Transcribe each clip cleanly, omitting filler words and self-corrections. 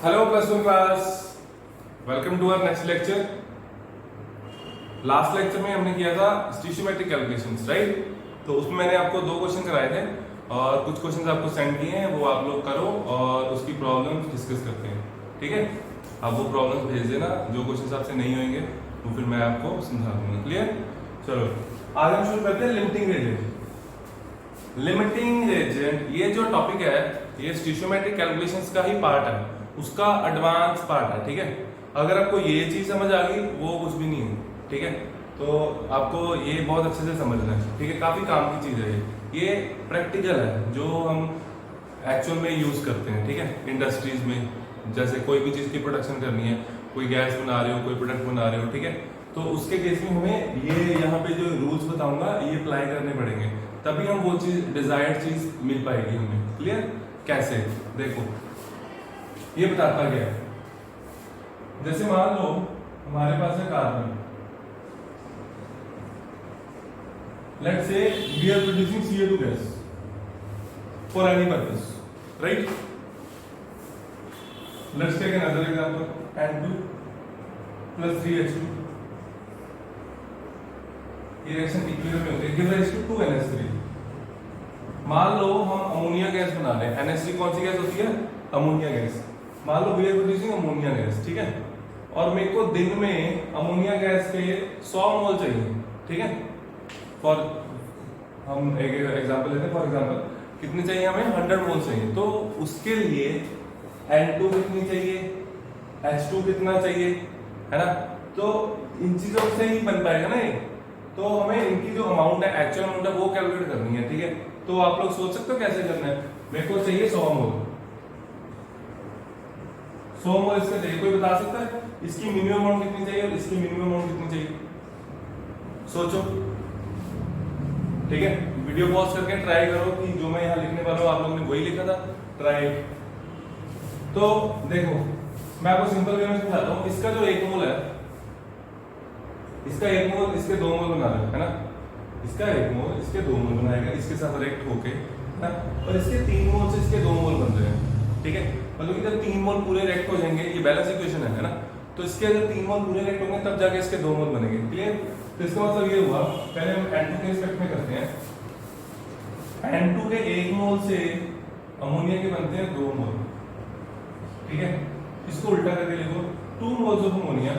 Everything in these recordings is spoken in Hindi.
Hello plus one class, welcome to our next lecture. Last lecture में हमने किया था स्टीशियोमेट्रिक कैलकुलेशंस, राइट। तो उसमें मैंने आपको दो क्वेश्चन कराए थे और कुछ क्वेश्चंस आपको सेंड किए हैं, वो आप लोग करो और उसकी प्रॉब्लम्स डिस्कस करते हैं, ठीक है। आप वो प्रॉब्लम्स भेज देना, जो क्वेश्चंस आपसे नहीं होंगे वो फिर मैं आपको समझा दूंगा, क्लियर। चलो आज हम शुरू करते हैं लिमिटिंग रेजेंट। लिमिटिंग रेजेंट ये जो टॉपिक है ये स्टीशियोमेट्रिक कैलकुलेशंस का ही पार्ट है, उसका एडवांस पार्ट है, ठीक है। अगर आपको ये चीज समझ आ गई वो कुछ भी नहीं है, ठीक है। तो आपको ये बहुत अच्छे से समझना है, ठीक है। काफी काम की चीज है ये प्रैक्टिकल है जो हम एक्चुअल में यूज करते हैं, ठीक है। इंडस्ट्रीज में जैसे कोई भी चीज की प्रोडक्शन करनी है, कोई गैस बना रहे हो, कोई प्रोडक्ट बना रहे हो, ठीक है। तो उसके केस में हमें ये यहाँ पे जो रूल्स बताऊंगा ये अप्लाई करने पड़ेंगे, तभी हम वो चीज डिजायर्ड चीज मिल पाएगी हमें, क्लियर। कैसे, देखो ये बताता गया, जैसे मान लो हमारे पास है carbon, let's say we are producing CO2 gas for any purpose, right. Let's take another example, N2 plus 3H2, ये रिएक्शन इक्विलिब्रियम में होती है, गिव राइज टू 2NH3। मान लो हम अमोनिया गैस बना रहे हैं, NH3 कौन सी गैस होती है, अमोनिया गैस। मान लो we are producing ammonia gas, ठीक है। और मेरे को दिन में अमोनिया गैस के 100 मोल चाहिए, ठीक है। फॉर हम एक एग्जांपल लेते हैं, फॉर एग्जांपल कितनी चाहिए हमें, 100 मोल चाहिए। तो उसके लिए N2 कितनी चाहिए, H2 कितना चाहिए, है ना। तो इन चीजों से ही बन पाएगा ना ये। तो हमें इनकी जो अमाउंट है, एक्चुअल अमाउंट है, वो कैलकुलेट करनी है, ठीक है। तो आप लोग सोच सकते हो कैसे करना है। मेरे को चाहिए 100 मोल, 100 मोल इसका चाहिए। कोई बता सकता है इसकी मिनिमम अमाउंट कितनी चाहिए और इसकी मिनिमम अमाउंट कितनी चाहिए, सोचो, ठीक है। वीडियो पॉज करके ट्राई करो कि जो मैं यहाँ लिखने वाला हूँ आप लोगों ने वही लिखा था, ट्राई। तो देखो मैं आपको सिंपल वे में समझाता हूँ। इसका जो 1 मोल है, इसका 1 मोल इसके 2 मोल बना रहा है ना। इसका 1 मोल इसके 2 मोल बनाएगा, इसके साथ रिएक्ट होके, है ना। और इसके 3 मोल से इसके 2 मोल बन रहे हैं, ठीक है। मतलब कि जब 3 मोल पूरे रिएक्ट हो जाएंगे, ये बैलेंस इक्वेशन है ना। तो इसके अगर 3 मोल पूरे रिएक्ट होंगे तब जाके इसके 2 मोल बनेंगे, क्लियर। तो इसका मतलब ये हुआ, पहले हम N2 के रिस्पेक्ट में करते हैं। N2 के 1 मोल से अमोनिया के बनते हैं 2 मोल, ठीक है। इसको उल्टा करके लिखो, 2 moles of ammonia.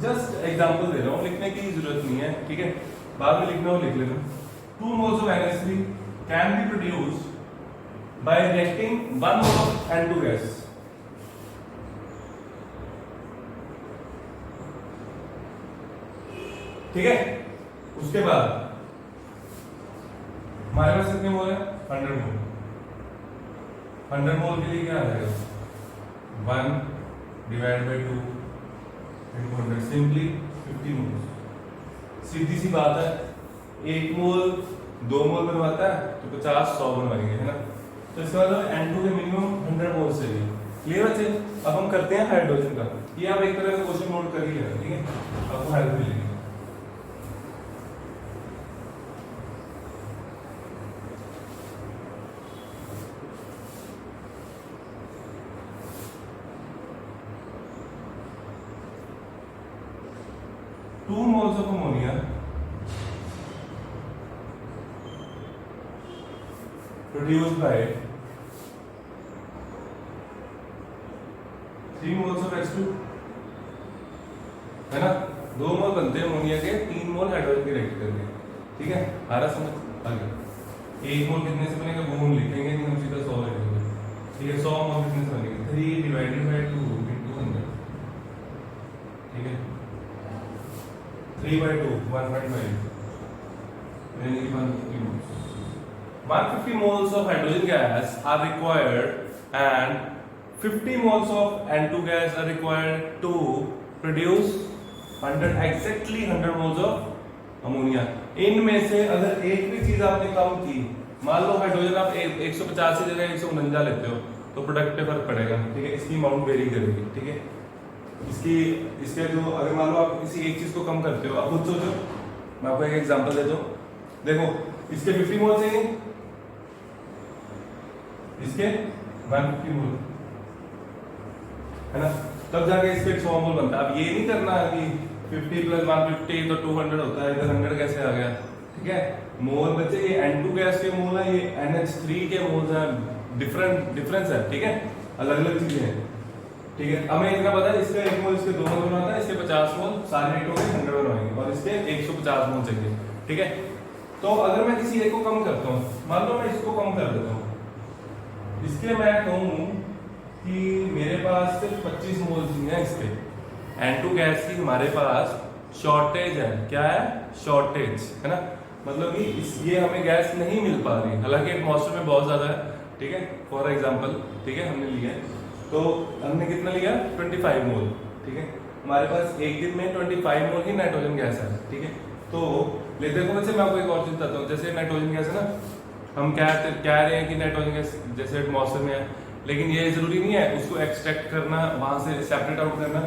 Just example दे रहा हूं, लिखने की जरूरत नहीं है, ठीक है। बाद में लिखना हो लिख लेना। 2 moles of NH3 can be produced by reacting 1 mole of N2 gas. ठीक है। उसके बाद हमारे पास कितने मोल है, 100 मोल। 100 मोल के लिए क्या आ जाएगा, 1 डिवाइड बाई 2 into 100, सिंपली 50 मोल। सीधी सी बात है, 1 मोल 2 मोल बनवाता है तो 50 100 बनवाएंगे, है ना। तो इसके बाद N2 के मिनिमम 100 मोल चाहिए, क्लियर बच्चे। अब हम करते हैं हाइड्रोजन का। ये आप एक तरह का क्वेश्चन नोट कर ही लेना, ठीक है। आपको हेल्प मिलेगी। Two moles of ammonia produced by 3 moles of H2, है ना। 2 मोल बनते हैं अमोनिया के, 3 मोल हाइड्रोजन के रिएक्ट करके, ठीक है। आ रहा समझ आगे। 1 मोल कितने से बनेगा वो हम लिखेंगे नहीं, हम सीधा 100 लिखेंगे, ठीक है। 100 मोल कितने से बनेंगे, 3 डिवाइडेड बाई 2 into 100, ठीक है। 3 by 2 1.5 यानी 150 moles. 150 moles of hydrogen gas are required and 50 moles of N2 gas are required to produce 100 moles of ammonia. इनमें से अगर एक भी चीज आपने कम की, मान लो हाइड्रोजन आप 150 की जगह 149 लेते हो, तो प्रोडक्ट पे फर्क पड़ेगा, ठीक है। इसकी अमाउंट वेरी करेगी, ठीक है। इसके जो अगर मान लो आप किसी एक चीज को कम करते हो, आप खुद सोचो, मैं आपको एक एग्जांपल देता हूं। देखो इसके 50 मोल चाहिए, इसके 150 मोल, है ना, तब जाके इस पे 100 मोल बनता है। अब ये नहीं करना कि 50 + 150 तो 200 होता है, इधर 100 कैसे आ गया, ठीक है। मोल बच्चे ये N2 गैस के मोल है, ये NH3 के मोल है, डिफरेंस है, ठीक है, अलग अलग चीजें हैं, ठीक है। अब मैं इतना पता है इसका 1 मोल इसके 2 मोल बनाता है, इसके 50 मोल सारे रेट हो गए 100 बनवाएंगे और इसके 150 मोल चाहिए, ठीक है। तो अगर मैं किसी एक को कम करता हूँ, मान लो मैं इसको कम कर देता हूँ, इसके मैं कहूँ कि मेरे पास सिर्फ 25 मोल चाहिए इस पे, N2 गैस की हमारे पास शॉर्टेज है, क्या है, शॉर्टेज है ना, मतलब कि ये हमें गैस नहीं मिल पा रही, हालांकि एटमॉस्फेयर में बहुत ज्यादा है, ठीक है, फॉर एग्जांपल, ठीक है, हमने लिया तो हमने कितना लिया 25 मोल, ठीक है, हमारे पास एक दिन में 25 मोल ही नाइट्रोजन गैस है, ठीक है। तो लेते देखो वैसे मैं आपको एक और चीज बताता हूँ, जैसे नाइट्रोजन गैस है ना, हम कह रहे हैं कि नाइट्रोजन गैस जैसे एटमॉस्फेयर में है, लेकिन ये जरूरी नहीं है उसको एक्सट्रैक्ट करना, वहां से सेपरेट आउट करना,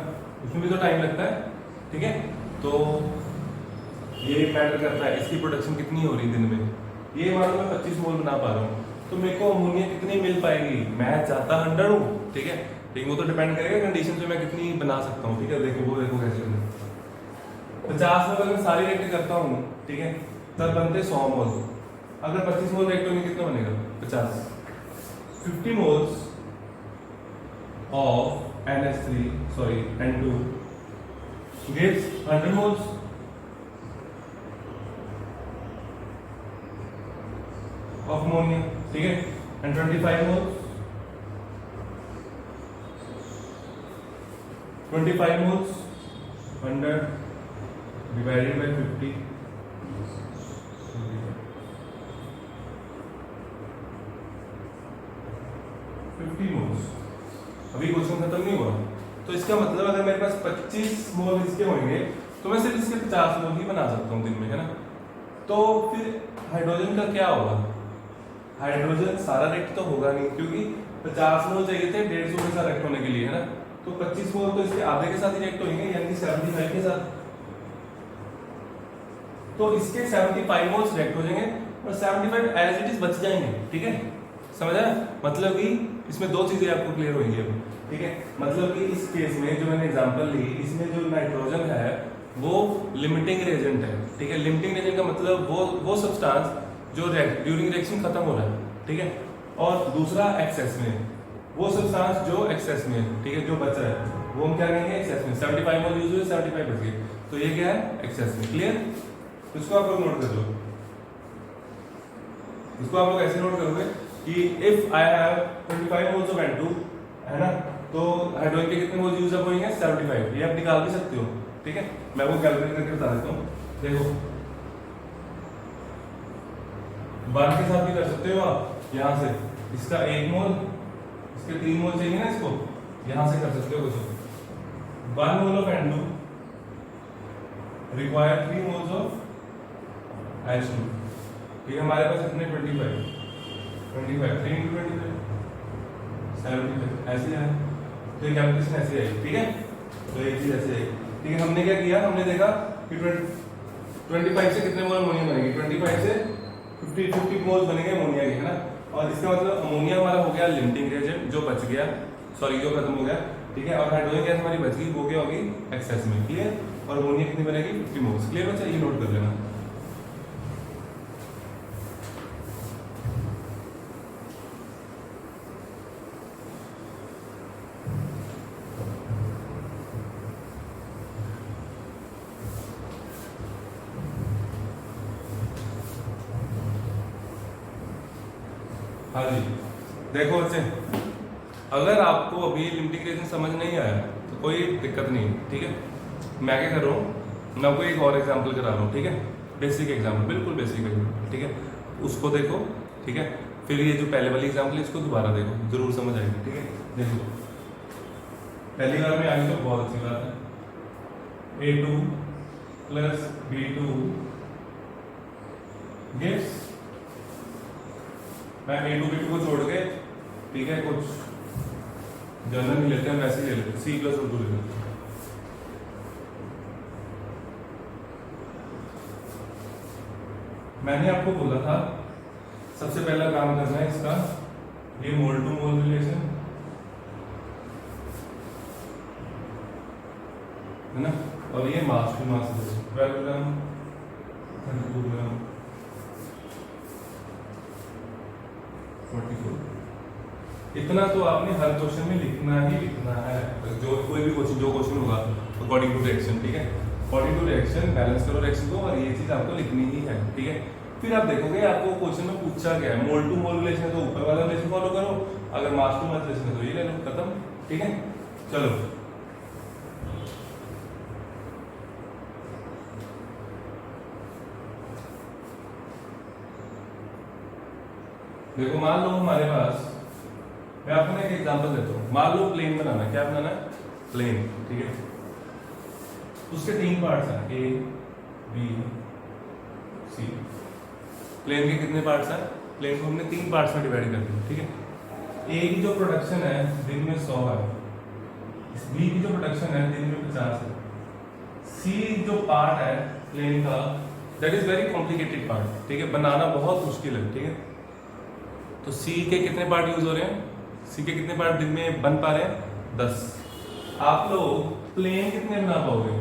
उसमें भी तो टाइम लगता है, ठीक है। तो ये मैटर करता है इसकी प्रोडक्शन कितनी हो रही दिन में। ये मान लो मैं 25 मोल बना पा रहा हूँ, तो मेरे को अमोनिया कितनी मिल पाएगी, मैं चाहता 100 हूँ, ठीक है, लेकिन वो तो डिपेंड करेगा कंडीशन पे मैं कितनी बना सकता हूँ, ठीक है। देखो वो देखो कैसे 50 मोल अगर मैं सारी रिएक्ट करता हूँ, ठीक है, तब बनते 100 मोल। अगर 25 मोल रिएक्ट होंगे कितना बनेगा 50, 50 moles of N2 gives 100 moles of ammonia, ठीक है, and 25 moles 100 divided by 50, 50 moles। अभी क्वेश्चन खत्म नहीं हुआ, तो इसका मतलब अगर मेरे पास 25 मोल इसके होंगे तो मैं सिर्फ इसके 50 मोल ही बना सकता हूँ दिन में, है ना। तो फिर हाइड्रोजन का क्या होगा, हाइड्रोजन सारा रिएक्ट तो होगा नहीं, क्योंकि 50 मोल चाहिए थे 150 के साथ रिएक्ट होने के लिए, है ना। तो 25 मोल तो इसके आधे के साथ ही रिएक्ट होंगे, यानी कि 75 के साथ, तो इसके 75 मोल्स रिएक्ट हो जाएंगे और 75 एज इट इज बच जाएंगे, ठीक है, समझ आया। मतलब कि इसमें दो चीजें आपको क्लियर होंगी अब, ठीक है। मतलब कि इस केस में जो मैंने एग्जांपल ली, इसमें जो नाइट्रोजन है वो लिमिटिंग रिएजेंट है, ठीक है। लिमिटिंग रिएजेंट का मतलब वो सब्सटेंस जो ड्यूरिंग रिएक्शन खत्म हो रहा है, ठीक है। और दूसरा एक्सेस में, वो सब्सटेंस जो एक्सेस में, ठीक है, जो बच रहा है वो हम क्या कहेंगे एक्सेस में। 75 मोल यूज हुए, 75 बच गए, तो ये क्या है एक्सेस में, क्लियर। इसको आप लोग नोट कर लो, इसको आप लोग ऐसे नोट करोगे कि if I have 25 moles of N2, है ना, तो हाइड्रोजन के कितने मोल्स यूज अप होंगे 75, ये आप निकाल भी सकते हो, ठीक है। मैं वो कैलकुलेट करके बता देता हूँ, देखो 1 के साथ भी कर सकते हो आप, यहाँ से इसका 1 मोल, इसके 3 मोल चाहिए ना, इसको यहाँ से कर सकते हो कुछ। 1 mole of N2 require 3 moles of H2, ठीक है। हमारे पास कितने 25 3 × 25 75 ऐसे है, तो ये कैलकुलेशन ऐसे आई, ठीक है। तो एक चीज ऐसे आई, ठीक है। हमने क्या किया, हमने देखा कि 25 से कितने मोल अमोनिया बनेगी, 25 से 50 मोल बनेंगे अमोनिया के, है ना। और इसका मतलब अमोनिया हमारा हो गया लिमिटिंग रिएजेंट, जो बच गया, सॉरी जो खत्म हो गया, ठीक है। और हाइड्रोजन गैस हमारी बच गई, वो क्या होगी एक्सेस में, क्लियर। और अमोनिया कितनी बनेगी 50 मोल्स, क्लियर बच्चा, ये नोट कर लेना। हाँ जी, देखो बच्चे, अगर आपको अभी लिमिटिंग रिएजेंट समझ नहीं आया तो कोई दिक्कत नहीं, ठीक है। मैं क्या कर रहा हूँ, मैं आपको एक और एग्जांपल करा रहा हूँ, ठीक है। बेसिक एग्जांपल, बिल्कुल बेसिक एग्जांपल, ठीक है। उसको देखो, ठीक है। फिर ये जो पहले वाली एग्जांपल है इसको दोबारा देखो, जरूर समझ आएगी, ठीक है। देखो पहली बार में आई तो बहुत अच्छी बात है। A2 + B2 गिव्स, मैं A2 B2 को छोड़ के, ठीक है, कुछ जनरल नहीं लेते हैं, वैसे ही ले लेते हैं, C + O2 ले लेते हैं। मैंने आपको बोला था सबसे पहला काम करना है इसका, ये मोल टू मोल रिलेशन, और ये मास टू मास है 12 ग्राम 32 ग्राम 44। इतना तो आपने हर क्वेश्चन में लिखना ही लिखना है, जो कोई भी क्वेश्चन जो क्वेश्चन होगा अकॉर्डिंग टू रिएक्शन, ठीक है। अकॉर्डिंग टू रिएक्शन बैलेंस करो रिएक्शन को, और ये चीज आपको लिखनी ही है, ठीक है। फिर आप देखोगे आपको क्वेश्चन में पूछा गया है मोल टू मोल रिलेशन है तो ऊपर वाला रिलेशन फॉलो करो, अगर मास टू मास रिलेशन है तो ये ले लो, खत्म, ठीक है। चलो देखो, मान लो हमारे पास, मैं आपको ना एक एग्जांपल देता हूँ। मान लो प्लेन बनाना है, क्या बनाना है, प्लेन, ठीक है। उसके 3 पार्ट्स हैं, ए बी सी। प्लेन के कितने पार्ट्स हैं, प्लेन को हमने 3 पार्ट्स में डिवाइड कर दिया, ठीक है। ए की जो प्रोडक्शन है दिन में 100 है, बी की जो प्रोडक्शन है दिन में 50 है, सी जो पार्ट है प्लेन का that is very complicated part, ठीक है, बनाना बहुत मुश्किल है, ठीक है। तो सी के कितने पार्ट यूज हो रहे हैं, सी के कितने पार्ट दिन में बन पा रहे हैं, 10। आप लोग प्लेन कितने बना पाओगे,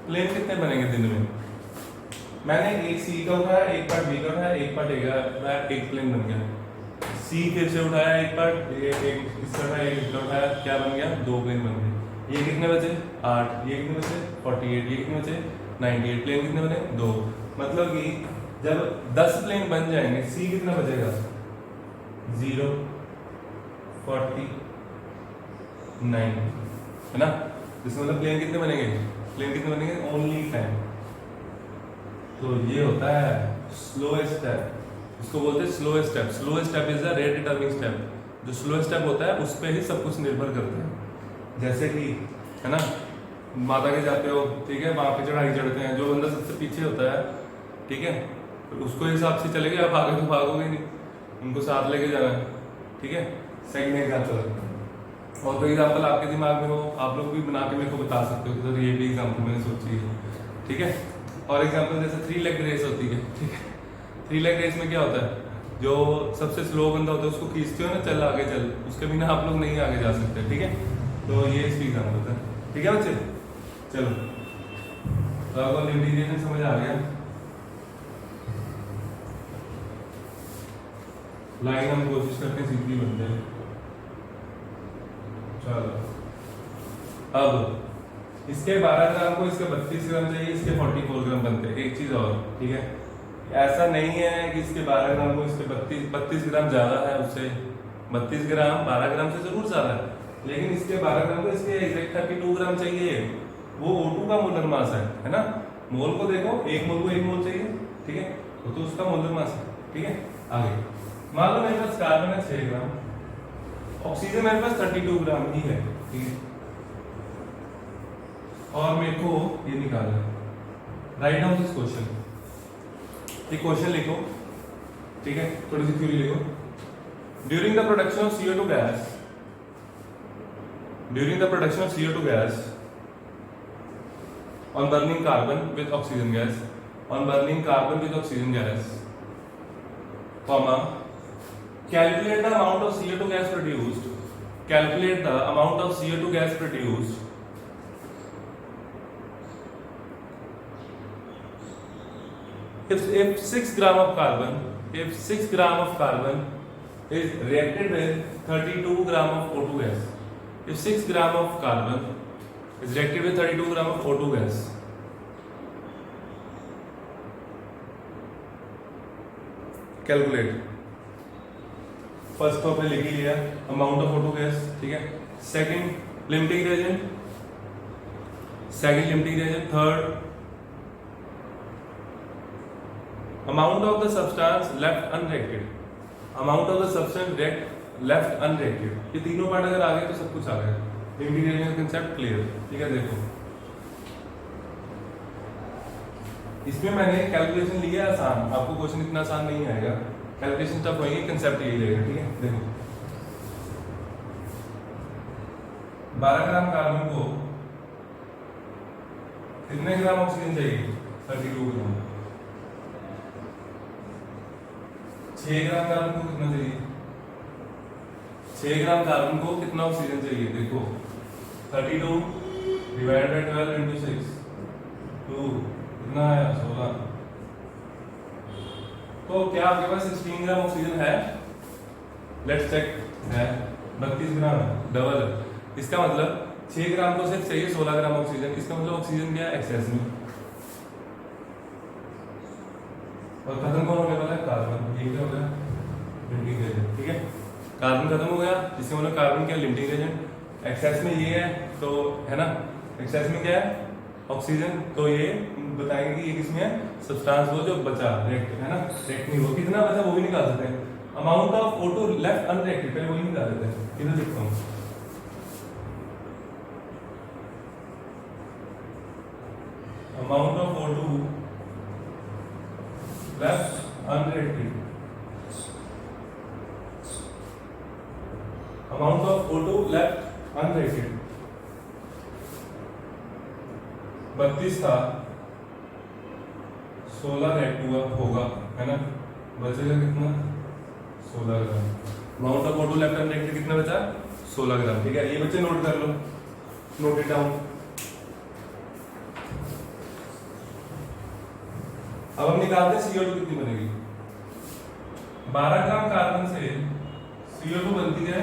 प्लेन कितने बनेंगे दिन में। मैंने एक सी का उठाया, एक पार्ट बी का उठाया, एक पार्ट ए का उठाया, एक प्लेन बन गया। सी फिर से उठाया एक पार्ट, एक इसका उठाया, एक इसका उठाया, क्या बन गया, 2 प्लेन बन गए। ये कितने बचे 8, ये कितने बचे 48, ये कितने बचे 98, प्लेन कितने बने 2। मतलब कि जब 10 प्लेन बन जाएंगे सी कितना बचेगा 0 40 9, है ना। इसमें मतलब प्लेन कितने बनेंगे, प्लेन कितने बनेंगे ओनली 10। तो ये होता है स्लोएस्ट स्टेप, इसको बोलते हैं slowest step. Slowest step is the rate determining step. जो स्लोएस्ट स्टेप होता है उस पर ही सब कुछ निर्भर करता है। जैसे कि है ना, माता के जाते हो, ठीक है, वहां पे चढ़ाई चढ़ते हैं, जो बंदा सबसे पीछे होता है, ठीक है, तो उसको हिसाब से चलेंगे, आप आगे तो भागोगे नहीं, उनको साथ लेके जाना है, ठीक है। सेकंड एग्जाम्पल, और कोई एग्जाम्पल आपके दिमाग में हो आप लोग भी बना के मेरे को बता सकते हो कि सर ये भी एग्जाम्पल मैंने सोची है, ठीक है। और एग्जाम्पल जैसे 3 लेग रेस होती है, ठीक है। 3 लेग रेस में क्या होता है, जो सबसे स्लो बंदा होता है उसको खींचते हो ना, चल आगे चल, उसके बिना आप लोग नहीं आगे जा सकते, ठीक है। तो ये इसकी एग्जाम्पल होता है, ठीक है बच्चे। चलो तो आपको लिमिटेशन समझ आ गया। लाइन हम कोशिश करते हैं सीधी बनते हैं। चलो अब इसके 12 ग्राम को इसके 32 ग्राम चाहिए, इसके 44 ग्राम बनते हैं। एक चीज और, ठीक है, ऐसा नहीं है कि इसके 12 ग्राम को इसके 32 ग्राम ज्यादा है उससे, 32 ग्राम 12 ग्राम से जरूर ज्यादा है, लेकिन इसके 12 ग्राम को इसके एग्जैक्ट 32 ग्राम चाहिए। वो O2 का मोलर मास है ना। मोल को देखो, एक मोल को 1 मोल चाहिए, ठीक है, तो उसका मोलर मास है, ठीक है। आगे मान लो मेरे पास कार्बन है 6 ग्राम, ऑक्सीजन मेरे पास 32 ग्राम ही है, ठीक है, और मेरे को ये निकालना है। राइट डाउन दिस क्वेश्चन, ये क्वेश्चन लिखो, ठीक है, थोड़ी सी थ्योरी लिखो। During the production of CO2 gas, during the production of CO2 gas on burning carbon with oxygen gas, on burning carbon with oxygen gas, comma, calculate the amount of CO2 gas produced, calculate the amount of CO2 gas produced if 6 gram of carbon, if 6 gram of carbon is reacted with 32 gram of O2 gas, if 6 gram of carbon is reacted with 32 gram of O2 gas, calculate। First तो आपने लिख ही लिया अमाउंट ऑफ O2 गैस, ठीक है। Second limiting reagent, second limiting reagent, third amount of the substance left unreacted, amount of the substance left unreacted. ये तीनों पार्ट अगर आ गए तो सब कुछ आ गया, लिमिटिंग रिएजेंट कंसेप्ट क्लियर, ठीक है। देखो इसमें मैंने कैलकुलेशन लिया आसान, आपको क्वेश्चन इतना आसान नहीं आएगा, कैलकुलेशन टफ होगी, कंसेप्ट यही रहेगा, ठीक है। देखो 12 ग्राम कार्बन को कितने ग्राम ऑक्सीजन चाहिए, 32 ग्राम। 6 ग्राम कार्बन को कितना चाहिए, 6 ग्राम कार्बन को कितना ऑक्सीजन चाहिए, देखो 32 डिवाइड बाय 12 इंटू 6 2 कितना आया 16। तो क्या आपके पास 16 ग्राम ऑक्सीजन है? Let's check. है 32 ग्राम है, डबल है। इसका मतलब 6 ग्राम तो सिर्फ चाहिए 16 ग्राम ऑक्सीजन। इसका मतलब ऑक्सीजन क्या है? एक्सेस में। और खत्म कौन होने वाला है? कार्बन। ये क्या हो गया? Limiting agent. ठीक है, कार्बन खत्म हो गया, जिससे मतलब कार्बन क्या? Limiting agent. एक्सेस में ये है तो है ना, एक्सेस में क्या है? ऑक्सीजन। तो ये बताएंगे कि ये किसमें है? सब्सटेंस वो जो बचा रिएक्ट है ना, रिएक्ट नहीं हो, कितना बचा वो भी निकाल सकते हैं। Amount of O2 left unreacted, पहले वही निकाल देते हैं। इधर लिखता हूँ, amount of O2 left unreacted, amount of O2 left unreacted 32 था, 16 रिएक्ट हुआ होगा, है ना, बचेगा कितना? 16 gram. Amount of O2 left unreacted कितना बचा? 16 ग्राम। ठीक है, ये बच्चे नोट कर लो, नोट इट डाउन। अब हम निकालते हैं CO2 कितनी बनेगी। 12 ग्राम कार्बन से CO2 बनती है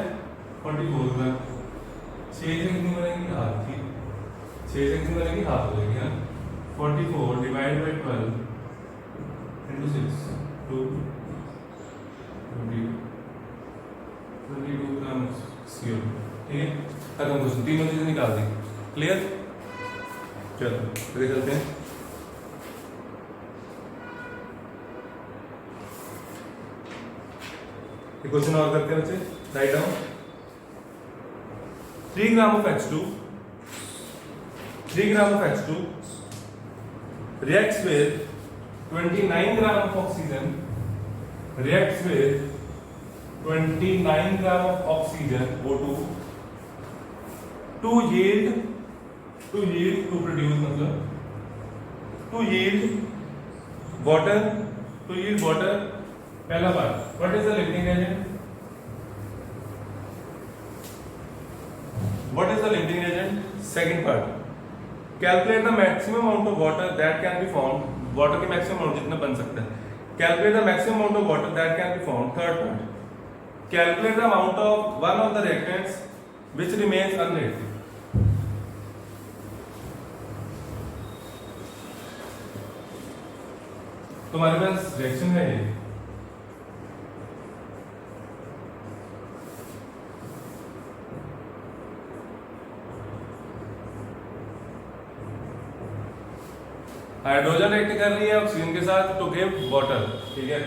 44 ग्राम। 6 से कितनी बनेगी? हाफ। ठीक, 6 से कितनी बनेगी? हाफ हो जाएगी, है 44 divide by 12 into 6 2 22 gram CO2। ठीक है, खत्म क्वेश्चन। तीनों चीजें निकाल दी। क्लियर? चलो आगे चलते हैं। क्वेश्चन और करते हैं बच्चे, write down. 3 gram of H2, 3 gram of H2 reacts with 29 gram of oxygen, reacts with 29 gram of oxygen O2 to yield to produce, मतलब to yield water। पहला part, what is the limiting agent? What is the limiting agent? Second part, calculate the maximum amount of water that can be found. Water के मैक्सिमम अमाउंट जितना बन सकता है, calculate the maximum amount of water that can be found. Third part, calculate the amount of one of the reactants which remains unreacted. तुम्हारे पास रिएक्शन है ये, हाइड्रोजन रिएक्ट कर रही है ऑक्सीजन के साथ टू गिव वाटर। ठीक है,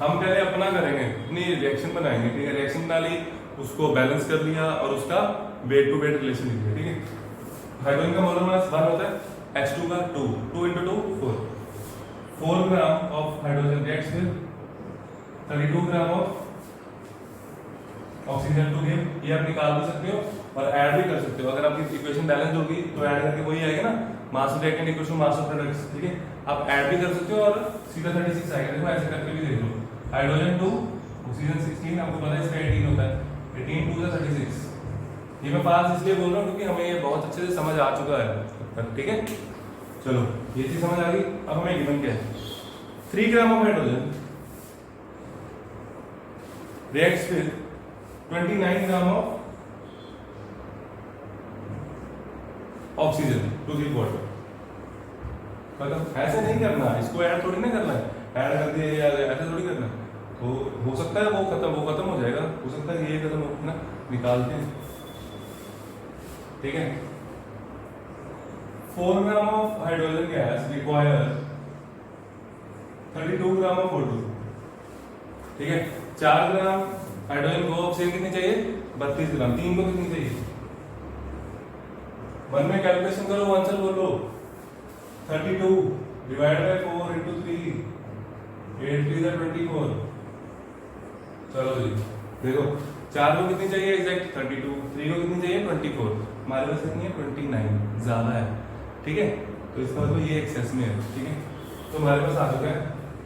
हम पहले अपना करेंगे, अपनी रिएक्शन बनाएंगे। ठीक है, रिएक्शन बना ली, उसको बैलेंस कर लिया और उसका वेट टू वेट रिलेशन लिख लिया। ठीक है, हाइड्रोजन का मोलर मास 1 होता है, H2 का 2 into 2 4। 4 gram of hydrogen reacts with 32 gram of oxygen to give. ये आप निकाल भी सकते हो और ऐड भी कर सकते हो। अगर आपकी इक्वेशन बैलेंस होगी तो ऐड करके वही आएगा ना, mass of reactant equal to mass of products. ठीक है, आप ऐड भी कर सकते हो और सीधा 36 आएगा। देखो ऐसे करके भी देख लो, हाइड्रोजन 2 ऑक्सीजन 16, आपको पता है इसका 18 होता है, 18 2 36। ये मैं पास इसलिए बोल रहा हूँ क्योंकि हमें ये बहुत अच्छे से समझ आ चुका है। ठीक है, चलो ये चीज समझ आ गई। अब हमें गिवन क्या है, 3 gram of hydrogen reacts with 29 gram of oxygen to give water. मतलब ऐसे नहीं करना, इसको ऐड थोड़ी ना करना है, ऐड कर दिए या ऐसे थोड़ी करना है। तो हो सकता है वो खत्म हो जाएगा, हो सकता है ये खत्म हो ना, निकालते हैं। ठीक है, 4 gram of hydrogen gas require 32 gram of O2। ठीक है, 4 ग्राम हाइड्रोजन को ऑक्सीजन कितनी चाहिए? 32 ग्राम। 3 को कितनी चाहिए? 1 में कैलकुलेशन करो, आंसर बोलो। 32 डिवाइड बाय 4 into 3, 8 3 is 24। चलो जी देखो, 4 को कितनी चाहिए एग्जैक्ट? 32। 3 को कितनी चाहिए? 24। हमारे पास कितनी है? 29, ज्यादा है। ठीक है, तो इसका मतलब ये एक्सेस में है। ठीक है, तो हमारे पास आ चुका है।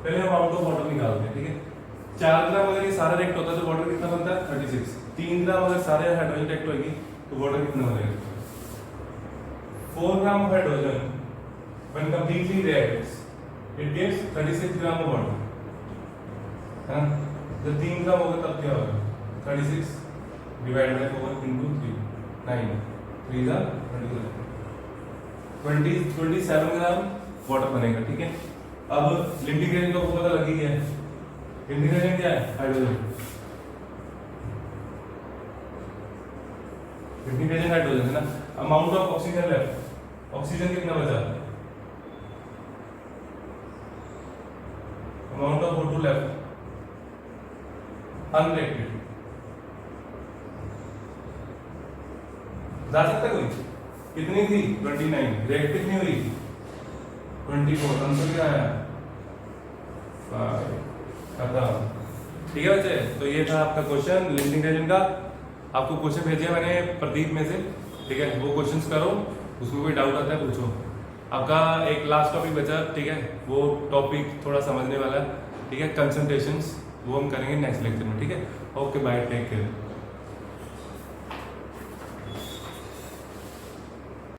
पहले हम आउट ऑफ वाटर निकालते हैं। ठीक है, 4 ग्राम अगर ये सारा रिएक्ट होता है तो वाटर कितना बनता है? 36। 3 ग्राम अगर सारे हाइड्रोजन रिएक्ट होगी तो वाटर कितना बनेगा? 4 ग्राम of hydrogen when completely reacts it gives 36 gram of water, है ना? जब 3 ग्राम होगा तब क्या होगा? 36 divided by 4 into 3 9 3 जा 27 ग्राम वाटर बनेगा, ठीक है। अब इंटीग्रेशन का पता लग ही गया है। इंटीग्रेशन क्या है? हाइड्रोजन। इंटीग्रेशन हाइड्रोजन है ना। Amount of oxygen left, oxygen कितना बचा? Amount of O2 left unreacted. जा सकता है कोई? कितनी थी? 29। रिएक्ट कितनी हुई? 24। आंसर क्या आया? 5। खत्म। ठीक है बच्चे, तो ये था आपका क्वेश्चन लिंकिंग रीजन का। आपको क्वेश्चन भेजे मैंने प्रदीप में से, ठीक है, वो क्वेश्चंस करो, उसमें कोई डाउट आता है पूछो। आपका एक लास्ट टॉपिक बचा, ठीक है, वो टॉपिक थोड़ा समझने वाला है, ठीक है, कंसंट्रेशंस, वो हम करेंगे नेक्स्ट लेक्चर में, ठीक है। Okay bye, take care.